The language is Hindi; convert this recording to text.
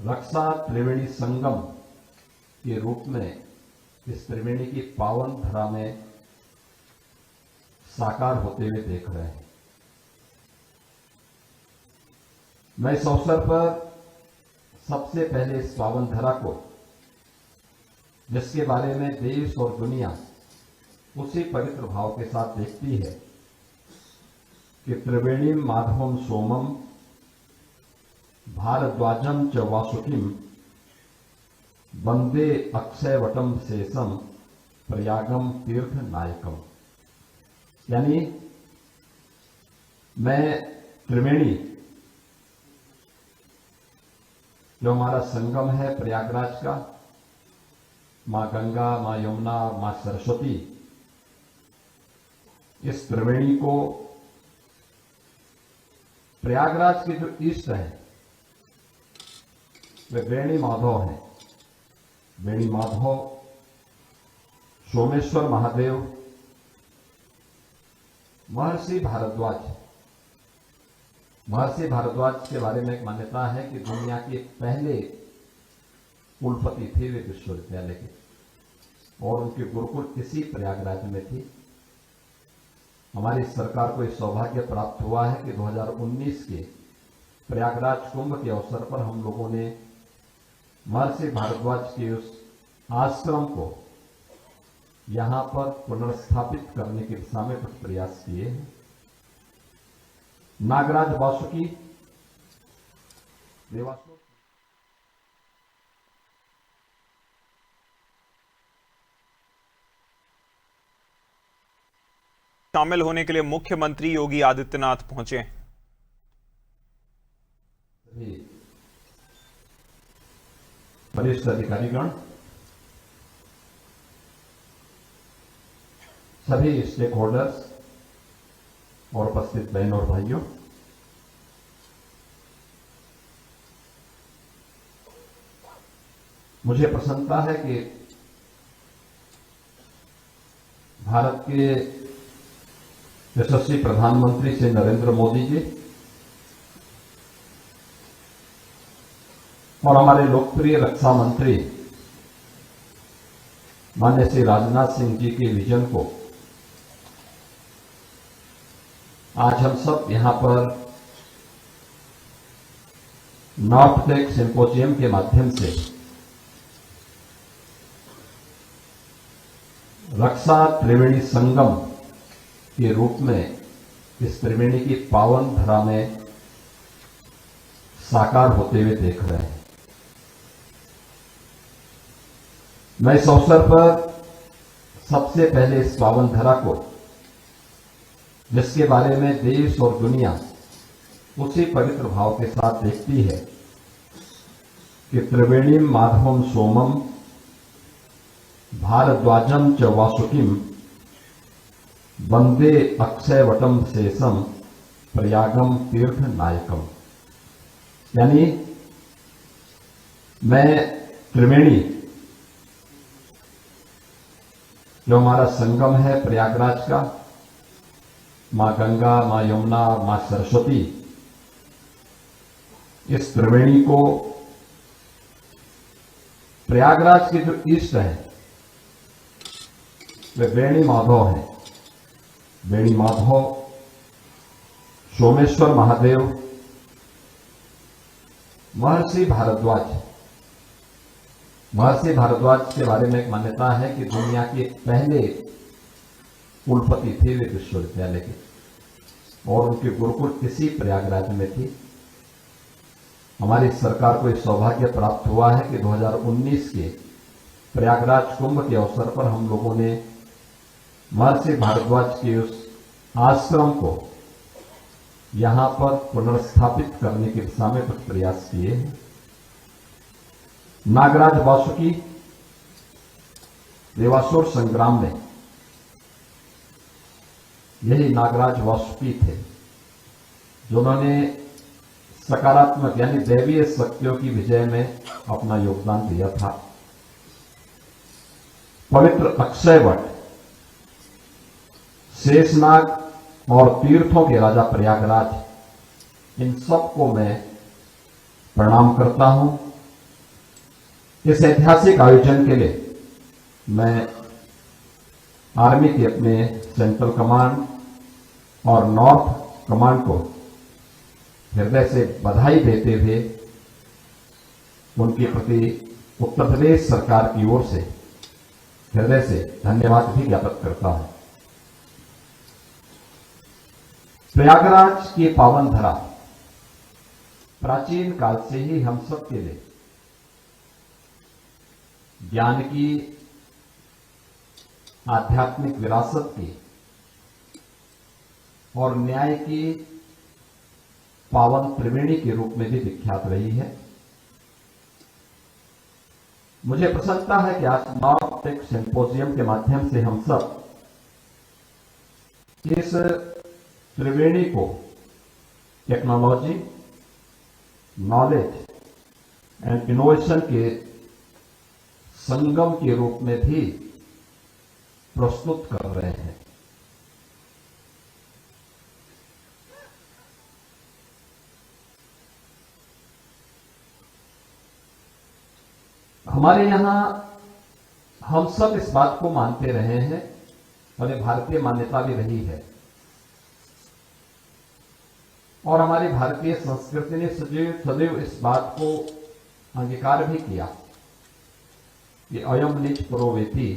रक्षा त्रिवेणी संगम के रूप में इस त्रिवेणी की पावन धरा में साकार होते हुए देख रहे हैं। मैं इस अवसर पर सबसे पहले इस पावन धरा को, जिसके बारे में देश और दुनिया उसी पवित्र भाव के साथ देखती है कि त्रिवेणी माधवम सोमम भारद्वाजम च वासुकिम वंदे अक्षयवटम शेषम प्रयागम तीर्थ नायकम, यानी मैं त्रिवेणी जो हमारा संगम है प्रयागराज का, मां गंगा, मां यमुना, मां सरस्वती, इस त्रिवेणी को प्रयागराज के जो ईष्ट है वे वेणी माधव हैं। वेणी माधव सोमेश्वर महादेव महर्षि भारद्वाज के बारे में एक मान्यता है कि दुनिया के पहले कुलपति थे वे विश्वविद्यालय के, और उनके गुरुकुल इसी प्रयागराज में थी। हमारी सरकार को इस सौभाग्य प्राप्त हुआ है कि 2019 के प्रयागराज कुंभ के अवसर पर हम लोगों ने महर्षि भारद्वाज के उस आश्रम को यहां पर पुनर्स्थापित करने की दिशा में कुछ प्रयास किए हैं। नागराज वासुकी देवासुर शामिल होने के लिए मुख्यमंत्री योगी आदित्यनाथ पहुंचे। वरिष्ठ अधिकारीगण, सभी स्टेक होल्डर्स और उपस्थित बहन और भाइयों, मुझे प्रसन्नता है कि भारत के यशस्वी प्रधानमंत्री श्री नरेंद्र मोदी जी और हमारे लोकप्रिय रक्षा मंत्री माननीय श्री राजनाथ सिंह जी के विजन को आज हम सब यहां पर नॉर्थ टेक सिंपोजियम के माध्यम से रक्षा त्रिवेणी संगम के रूप में इस त्रिवेणी की पावन धरा में साकार होते हुए देख रहे हैं। मैं इस अवसर पर सबसे पहले इस पावन धरा को, जिसके बारे में देश और दुनिया उसी पवित्र भाव के साथ देखती है कि त्रिवेणी माधवम सोमम भारद्वाजम च वासुकिम वंदे अक्षयवटम शेषम प्रयागम तीर्थ नायकम, यानी मैं त्रिवेणी जो हमारा संगम है प्रयागराज का, मां गंगा, मां यमुना, मां सरस्वती, इस त्रिवेणी को प्रयागराज के जो ईष्ट है वे वेणी माधव हैं। वेणी माधव सोमेश्वर महादेव महर्षि भारद्वाज के बारे में एक मान्यता है कि दुनिया के पहले कुलपति थे वे विश्वविद्यालय के, और उनके गुरुकुल इसी प्रयागराज में थी। हमारी सरकार को इस सौभाग्य प्राप्त हुआ है कि 2019 के प्रयागराज कुंभ के अवसर पर हम लोगों ने महर्षि भारद्वाज के उस आश्रम को यहां पर पुनर्स्थापित करने की दिशा में कुछ प्रयास किए हैं। नागराज वासुकी देवासुर संग्राम में यही नागराज वासुकी थे जिन्होंने सकारात्मक यानी दैवीय शक्तियों की विजय में अपना योगदान दिया था। पवित्र अक्षयवट, शेषनाग और तीर्थों के राजा प्रयागराज, इन सबको मैं प्रणाम करता हूं इस ऐतिहासिक आयोजन के लिए मैं आर्मी के अपने सेंट्रल कमांड और नॉर्थ कमांड को हृदय से बधाई देते हुए उनके प्रति उत्तर प्रदेश सरकार की ओर से हृदय से धन्यवाद भी ज्ञापित करता हूं। प्रयागराज की पावन धरा प्राचीन काल से ही हम सब के लिए ज्ञान की, आध्यात्मिक विरासत की और न्याय की पावन त्रिवेणी के रूप में भी विख्यात रही है। मुझे प्रसन्नता है कि आज नॉर्थ टेक सिंपोजियम के माध्यम से हम सब इस त्रिवेणी को टेक्नोलॉजी, नॉलेज एंड इनोवेशन के संगम के रूप में भी प्रस्तुत कर रहे हैं। हमारे यहां हम सब इस बात को मानते रहे हैं और ये भारतीय मान्यता भी रही है और हमारी भारतीय संस्कृति ने सदैव इस बात को अंगीकार भी किया कि अयम निज पुरोवेति